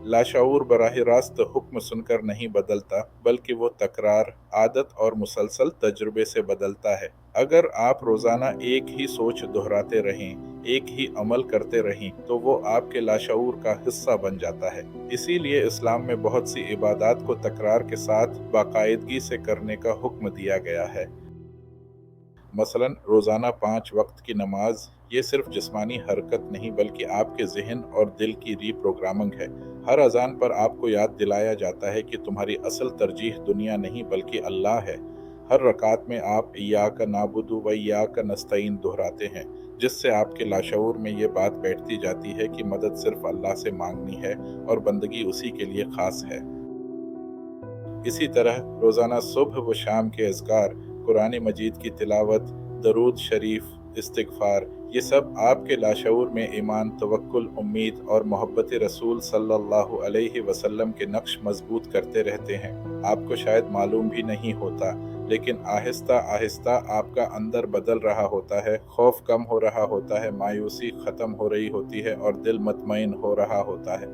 लाशऊर बराह रास्त हुक्म सुनकर नहीं बदलता, बल्कि वो तकरार, आदत और मुसलसल तजुर्बे से बदलता है। अगर आप रोजाना एक ही सोच दोहराते रहें, एक ही अमल करते रहें, तो वो आपके लाशऊर का हिस्सा बन जाता है। इसीलिए इस्लाम में बहुत सी इबादत को तकरार के साथ बाकायदगी से करने का हुक्म दिया गया है। मसलन रोज़ाना 5 वक्त की नमाज, ये सिर्फ जिस्मानी हरकत नहीं बल्कि आपके ज़हन और दिल की रीप्रोग्रामिंग है। हर अजान पर आपको याद दिलाया जाता है कि तुम्हारी असल तरजीह दुनिया नहीं बल्कि अल्लाह है। हर रकात में आप इय्याका नाबुदु व इय्याका नस्तईन दोहराते हैं, जिससे आपके लाशऊर में ये बात बैठती जाती है कि मदद सिर्फ अल्लाह से मांगनी है और बंदगी उसी के लिए खास है। इसी तरह रोज़ाना सुबह व शाम के अज़कार, कुरान मजीद की तिलावत, दरूद शरीफ, इस्तिग़फ़ार, ये सब आपके लाशऊर में ईमान, तवक्कुल, उम्मीद और मोहब्बत रसूल सल्लल्लाहु अलैहि वसल्लम के नक्श मजबूत करते रहते हैं। आपको शायद मालूम भी नहीं होता, लेकिन आहिस्ता आहिस्ता आपका अंदर बदल रहा होता है, खौफ कम हो रहा होता है, मायूसी ख़त्म हो रही होती है और दिल मुतमईन हो रहा होता है।